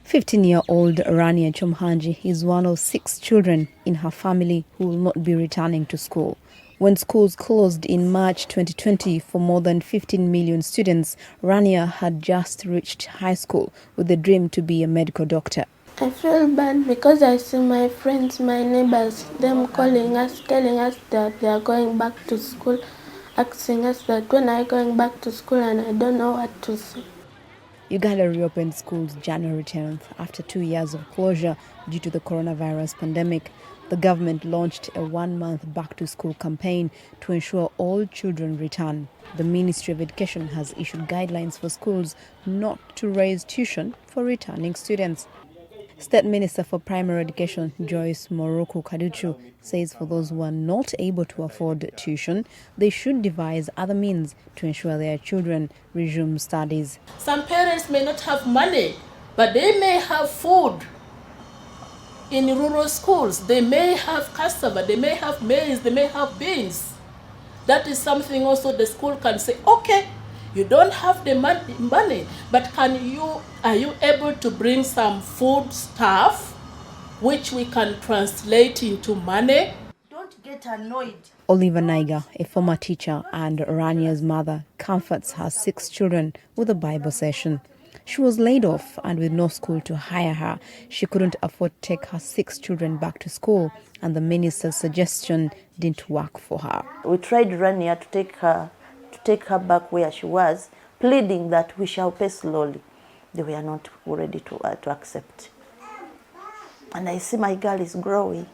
15-year-old Rania Chomhanji is one of 6 children in her family who will not be returning to school. When schools closed in March 2020 for more than 15 million students, Rania had just reached high school with a dream to be a medical doctor. I feel bad because I see my friends, my neighbors, them calling us, telling us that they are going back to school, asking us that when are you going back to school, and I don't know what to say. Uganda reopened schools January 10th after 2 years of closure due to the coronavirus pandemic. The government launched a 1-month back-to-school campaign to ensure all children return. The Ministry of Education has issued guidelines for schools not to raise tuition for returning students. State Minister for Primary Education Joyce Moroku Kaduchu says for those who are not able to afford tuition, they should devise other means to ensure their children resume studies. Some parents may not have money, but they may have food in rural schools. They may have cassava, they may have maize, they may have beans. That is something also the school can say, okay, you don't have the money, but are you able to bring some food stuff which we can translate into money? Don't get annoyed. Oliver Naiga, a former teacher and Rania's mother, comforts her 6 children with a Bible session. She was laid off, and with no school to hire her, she couldn't afford to take her 6 children back to school, and the minister's suggestion didn't work for her. We tried Rania to take her back where she was, pleading that we shall pay slowly. They were not ready to accept. And I see my girl is growing.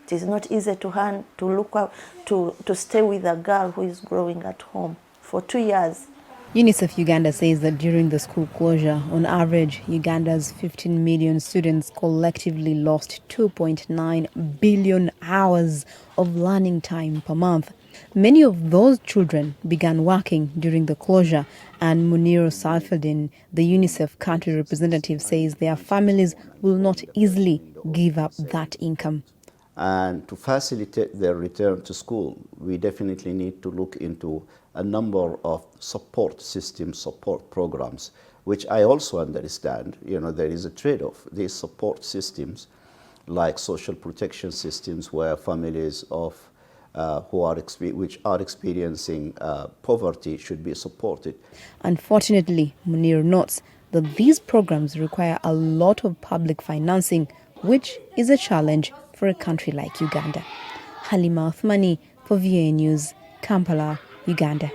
It is not easy to look out, to stay with a girl who is growing at home for 2 years. UNICEF Uganda says that during the school closure, on average, Uganda's 15 million students collectively lost 2.9 billion hours of learning time per month. Many of those children began working during the closure, and Munir Salfadin, the UNICEF country representative, says their families will not easily give up that income. And to facilitate their return to school, we definitely need to look into a number of support systems, support programs, which I also understand, there is a trade-off. These support systems, like social protection systems, where families of which are experiencing poverty should be supported. Unfortunately, Munir notes that these programs require a lot of public financing, which is a challenge for a country like Uganda. Halima Othmani for VOA News, Kampala, Uganda.